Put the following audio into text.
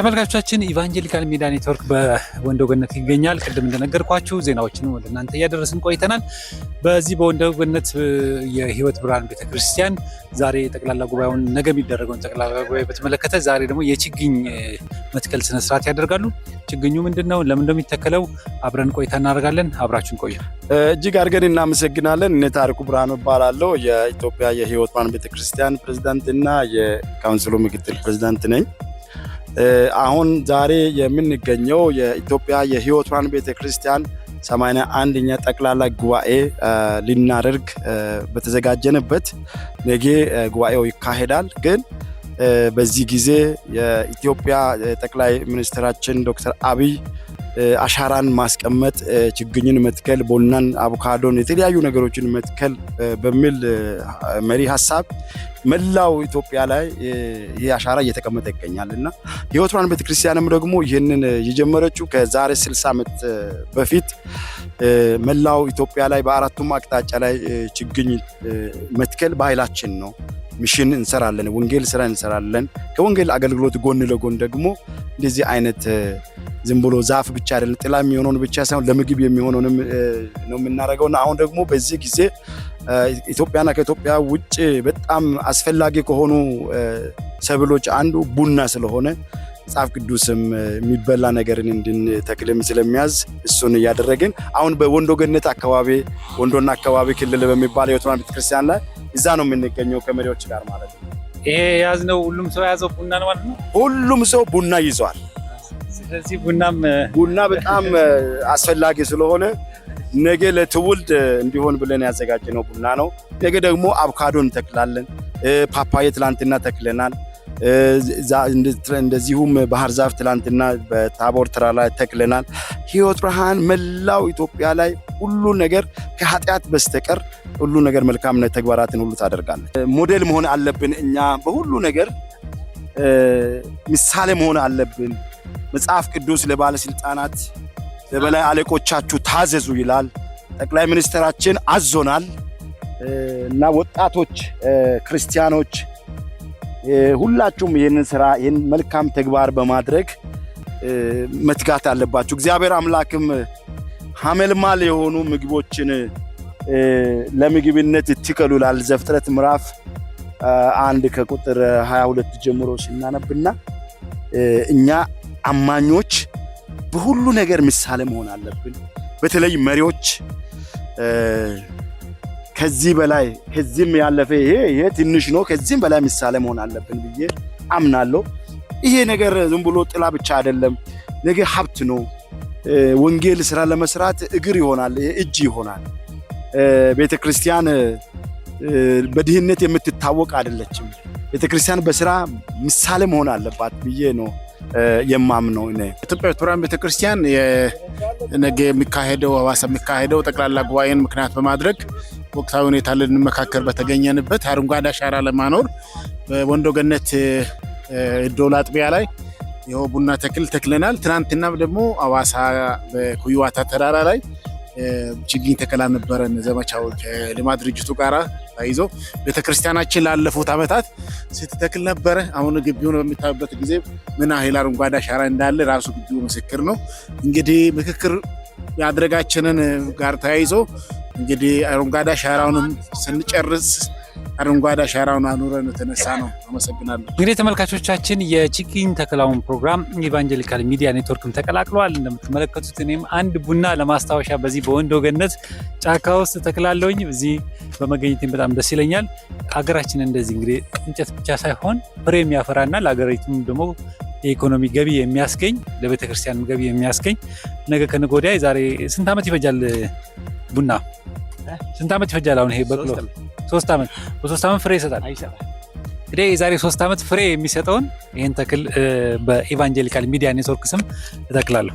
ተመልካቾቻችን ኢቫንጀሊካል ሚዲያ ኔትወርክ በወንዶ ገነት ይገኛል። ቅድም እንደነገርኳችሁ ዜናዎችን ወደ እናንተ እያደረስን ቆይተናል። በዚህ በወንዶ ገነት የህይወት ብርሃን ቤተክርስቲያን ዛሬ ጠቅላላ ጉባኤውን ነገ የሚደረገውን ጠቅላላ ጉባኤ በተመለከተ ዛሬ ደግሞ የችግኝ መትከል ስነ ስርዓት ያደርጋሉ። ችግኙ ምንድነው? ለምን እንደሚተከለው አብረን ቆይታ እናደርጋለን። አብራችሁን ቆዩ። እጅግ አድርገን እናመሰግናለን። እኔ ታሪኩ ብርሃኑ እባላለሁ። የኢትዮጵያ የህይወት ብርሃን ቤተክርስቲያን ፕሬዝዳንትና የካውንስሉ ምክትል ፕሬዝዳንት ነኝ። አሁን ዛሬ የምንገኘው የኢትዮጵያ የህይወት ብርሃን ቤተክርስቲያን 81ኛ ጠቅላላ ጉባኤ ልናደርግ በተዘጋጀንበት ነገ ጉባኤው ይካሄዳል። ግን በዚህ ጊዜ የኢትዮጵያ ጠቅላይ ሚኒስትራችን ዶክተር አብይ አሻራን ማስቀመጥ፣ ችግኝን መትከል፣ ቡናን፣ አቮካዶን፣ የተለያዩ ነገሮችን መትከል በሚል መሪ ሀሳብ መላው ኢትዮጵያ ላይ ይህ አሻራ እየተቀመጠ ይገኛልና የህይወት ብርሃን ቤተክርስቲያንም ደግሞ ይህንን የጀመረችው ከዛሬ 60 ዓመት በፊት መላው ኢትዮጵያ ላይ በአራቱም አቅጣጫ ላይ ችግኝ መትከል ባህላችን ነው። ሚሽን እንሰራለን፣ ወንጌል ስራ እንሰራለን። ከወንጌል አገልግሎት ጎን ለጎን ደግሞ እንደዚህ አይነት ዝም ብሎ ዛፍ ብቻ አይደለም፣ ጥላ የሚሆነውን ብቻ ሳይሆን ለምግብ የሚሆነውንም ነው የምናደርገውና አሁን ደግሞ በዚህ ጊዜ ኢትዮጵያና ከኢትዮጵያ ውጭ በጣም አስፈላጊ ከሆኑ ሰብሎች አንዱ ቡና ስለሆነ መጽሐፍ ቅዱስም የሚበላ ነገርን እንድንተክልም ስለሚያዝ እሱን እያደረግን አሁን በወንዶ ገነት አካባቢ ወንዶና አካባቢ ክልል በሚባል የህይወት ብርሃን ቤተክርስቲያን ላይ እዛ ነው የምንገኘው ከመሪዎች ጋር ማለት ነው። ይሄ ያዝነው ሁሉም ሰው ያዘው ቡና ነው ማለት ነው። ሁሉም ሰው ቡና ይዟል። ስለዚህ ቡና በጣም አስፈላጊ ስለሆነ ነገ ለትውልድ እንዲሆን ብለን ያዘጋጀነው ቡና ነው። ነገ ደግሞ አቮካዶ እንተክላለን። ፓፓዬ ትላንትና ተክለናል። እንደዚሁም ባህር ዛፍ ትላንትና በታቦር ተራራ ላይ ተክለናል። ህይወት ብርሃን መላው ኢትዮጵያ ላይ ሁሉ ነገር ከኃጢአት በስተቀር ሁሉ ነገር መልካም ተግባራትን ሁሉ ታደርጋለች። ሞዴል መሆን አለብን። እኛ በሁሉ ነገር ምሳሌ መሆን አለብን። መጽሐፍ ቅዱስ ለባለስልጣናት ለበላይ አለቆቻችሁ ታዘዙ ይላል። ጠቅላይ ሚኒስትራችን አዞናል እና ወጣቶች ክርስቲያኖች ሁላችሁም ይህንን ስራ ይህን መልካም ተግባር በማድረግ መትጋት አለባችሁ። እግዚአብሔር አምላክም ሐመልማል የሆኑ ምግቦችን ለምግብነት ትከሉ ይላል ዘፍጥረት ምዕራፍ 1 ከቁጥር 22 ጀምሮ ሲናነብና እኛ አማኞች በሁሉ ነገር ምሳሌ መሆን አለብን። በተለይ መሪዎች ከዚህ በላይ ከዚህም ያለፈ ይሄ ትንሽ ነው፣ ከዚህም በላይ ምሳሌ መሆን አለብን ብዬ አምናለሁ። ይሄ ነገር ዝም ብሎ ጥላ ብቻ አይደለም፣ ነገ ሀብት ነው። ወንጌል ስራ ለመስራት እግር ይሆናል፣ እጅ ይሆናል። ቤተክርስቲያን በድህነት የምትታወቅ አይደለችም። ቤተክርስቲያን በስራ ምሳሌ መሆን አለባት ብዬ ነው የማምነው። ኢትዮጵያ የህይወት ብርሃን ቤተክርስቲያን ነገ የሚካሄደው ሐዋሳ የሚካሄደው ጠቅላላ ጉባኤን ምክንያት በማድረግ ወቅታዊ ሁኔታ ልንመካከር በተገኘንበት አረንጓዴ አሻራ ለማኖር በወንዶ ገነት ዶላ አጥቢያ ላይ ይኸው ቡና ተክል ተክለናል። ትናንትና ደግሞ ሐዋሳ በኩዩዋታ ተራራ ላይ ችግኝ ተከላ ነበረን። ዘመቻው ከልማት ድርጅቱ ጋር ተይዞ ቤተክርስቲያናችን ላለፉት ዓመታት ስትተክል ነበረ። አሁን ግቢውን በሚታዩበት ጊዜ ምን ያህል አረንጓዴ አሻራ እንዳለ ራሱ ግቢው ምስክር ነው። እንግዲህ ምክክር ያድረጋችንን ጋር ተያይዞ እንግዲህ አረንጓዴ አሻራውንም ስንጨርስ አረንጓዴ አሻራውን አኑረን ተነሳ ነው። አመሰግናለሁ። እንግዲህ ተመልካቾቻችን የችግኝ ተከላውን ፕሮግራም ኢቫንጀሊካል ሚዲያ ኔትወርክም ተቀላቅሏል። እንደምትመለከቱት እኔም አንድ ቡና ለማስታወሻ በዚህ በወንዶ ገነት ጫካ ውስጥ ተክላለሁኝ። እዚህ በመገኘቴም በጣም ደስ ይለኛል። ሀገራችን እንደዚህ እንግዲህ እንጨት ብቻ ሳይሆን ፍሬ የሚያፈራና ለሀገሪቱም ደግሞ የኢኮኖሚ ገቢ የሚያስገኝ ለቤተክርስቲያን ገቢ የሚያስገኝ ነገ ከነገ ወዲያ ዛሬ ስንት ዓመት ይፈጃል ቡና? ስንት ዓመት ይፈጃል? አሁን ይሄ በቅሎ 3 ዓመት። በ3 ዓመት ፍሬ ይሰጣል። እንግዲህ የዛሬ 3 ዓመት ፍሬ የሚሰጠውን ይህን ተክል በኢቫንጀሊካል ሚዲያ ኔትወርክ ስም እተክላለሁ።